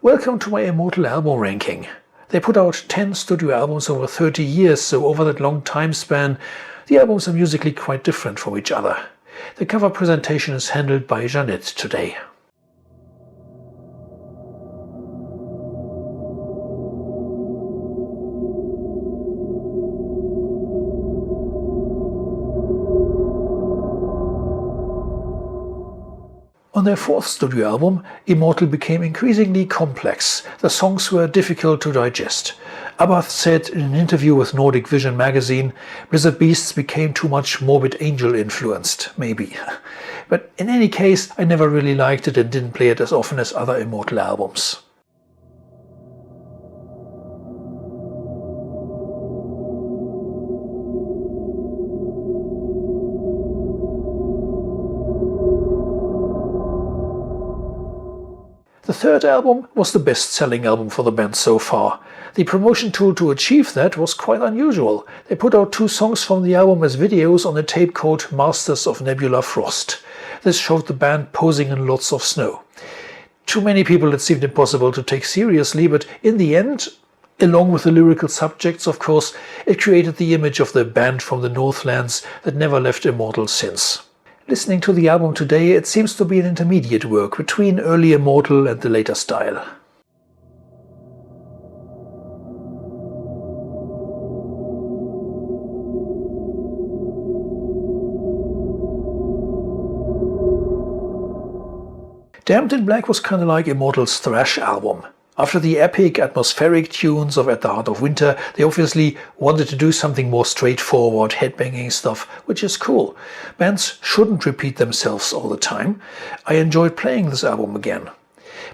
Welcome to my Immortal album ranking. They put out 10 studio albums over 30 years, so over that long time span, the albums are musically quite different from each other. The cover presentation is handled by Janette today. On their fourth studio album, Immortal became increasingly complex. The songs were difficult to digest. Abath said in an interview with Nordic Vision magazine, Blizzard Beasts became too much Morbid Angel influenced, maybe. But in any case, I never really liked it and didn't play it as often as other Immortal albums. The third album was the best-selling album for the band so far. The promotion tool to achieve that was quite unusual. They put out 2 songs from the album as videos on a tape called Masters of Nebula Frost. This showed the band posing in lots of snow. To many people it seemed impossible to take seriously, but in the end, along with the lyrical subjects of course, it created the image of the band from the Northlands that never left Immortal since. Listening to the album today, it seems to be an intermediate work between early Immortal and the later style. Hampton Black was kinda like Immortal's thrash album. After the epic, atmospheric tunes of At the Heart of Winter, they obviously wanted to do something more straightforward, headbanging stuff, which is cool. Bands shouldn't repeat themselves all the time. I enjoyed playing this album again.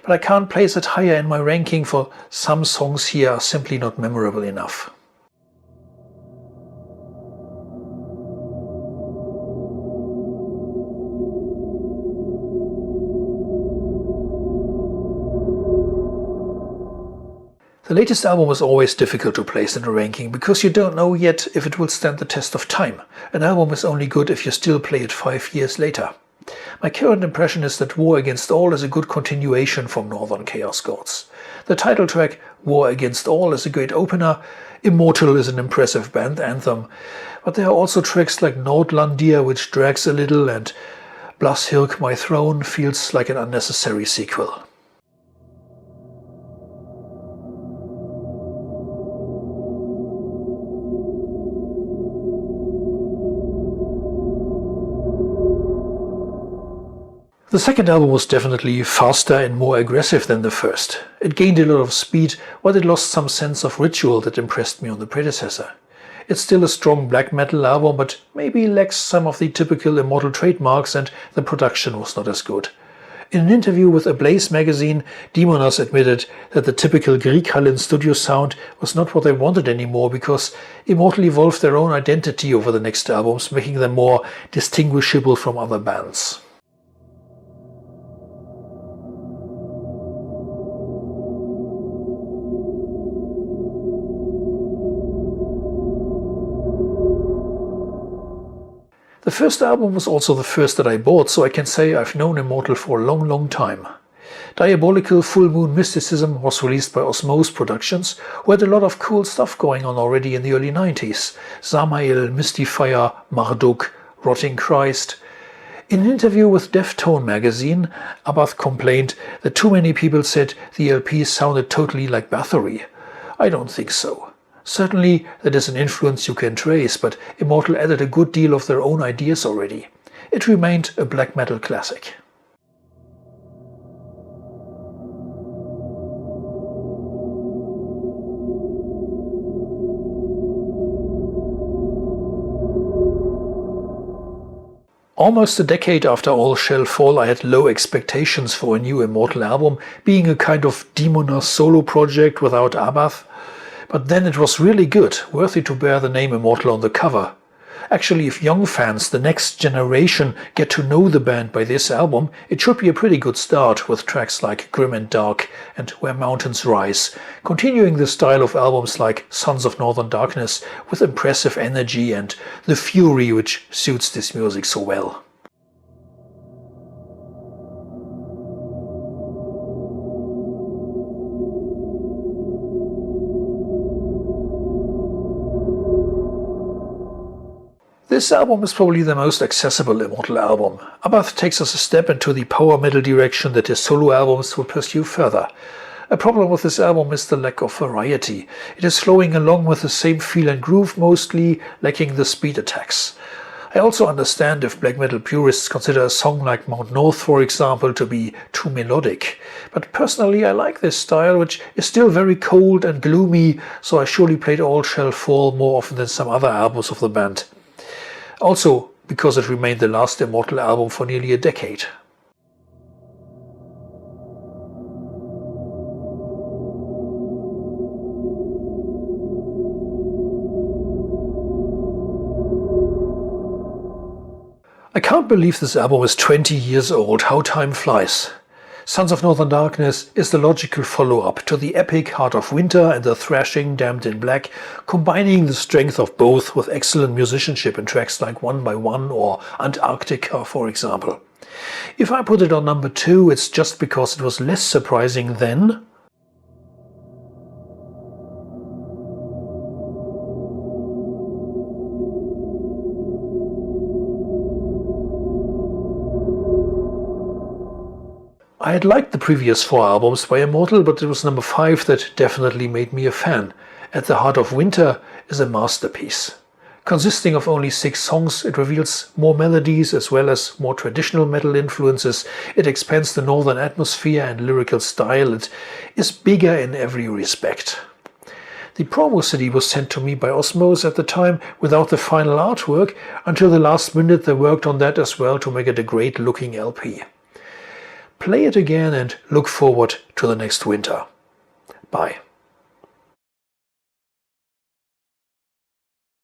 But I can't place it higher in my ranking, for some songs here are simply not memorable enough. The latest album is always difficult to place in a ranking because you don't know yet if it will stand the test of time. An album is only good if you still play it 5 years later. My current impression is that War Against All is a good continuation from Northern Chaos Gods. The title track, War Against All, is a great opener. Immortal is an impressive band anthem. But there are also tracks like Nordlandir, which drags a little, and Blashirk My Throne feels like an unnecessary sequel. The second album was definitely faster and more aggressive than the first. It gained a lot of speed, while it lost some sense of ritual that impressed me on the predecessor. It's still a strong black metal album, but maybe lacks some of the typical Immortal trademarks, and the production was not as good. In an interview with Ablaze magazine, Demoners admitted that the typical Grieghallen studio sound was not what they wanted anymore, because Immortal evolved their own identity over the next albums, making them more distinguishable from other bands. The first album was also the first that I bought, so I can say I've known Immortal for a long time. Diabolical Full Moon Mysticism was released by Osmose Productions, who had a lot of cool stuff going on already in the early 90s. Samael, Mystifier, Marduk, Rotting Christ. In an interview with Deftone magazine, Abath complained that too many people said the LP sounded totally like Bathory. I don't think so. Certainly that is an influence you can trace, but Immortal added a good deal of their own ideas already. It remained a black metal classic. Almost a decade after All Shall Fall, I had low expectations for a new Immortal album, being a kind of Demoners solo project without Abath. But then it was really good, worthy to bear the name Immortal on the cover. Actually, if young fans, the next generation, get to know the band by this album, it should be a pretty good start, with tracks like Grim and Dark and Where Mountains Rise, continuing the style of albums like Sons of Northern Darkness, with impressive energy and the fury which suits this music so well. This album is probably the most accessible Immortal album. Abath takes us a step into the power metal direction that his solo albums will pursue further. A problem with this album is the lack of variety. It is flowing along with the same feel and groove, mostly lacking the speed attacks. I also understand if black metal purists consider a song like Mount North, for example, to be too melodic. But personally I like this style, which is still very cold and gloomy, so I surely played All Shall Fall more often than some other albums of the band. Also because it remained the last Immortal album for nearly a decade. I can't believe this album is 20 years old, how time flies. Sons of Northern Darkness is the logical follow-up to the epic Heart of Winter and the thrashing Damned in Black, combining the strength of both with excellent musicianship in tracks like One by One or Antarctica, for example. If I put it on number 2, it's just because it was less surprising then. I had liked the previous 4 albums by Immortal, but it was number 5 that definitely made me a fan. At the Heart of Winter is a masterpiece. Consisting of only 6 songs, it reveals more melodies as well as more traditional metal influences. It expands the northern atmosphere and lyrical style. It is bigger in every respect. The promo CD was sent to me by Osmose at the time without the final artwork. Until the last minute they worked on that as well to make it a great looking LP. Play it again and look forward to the next winter. Bye.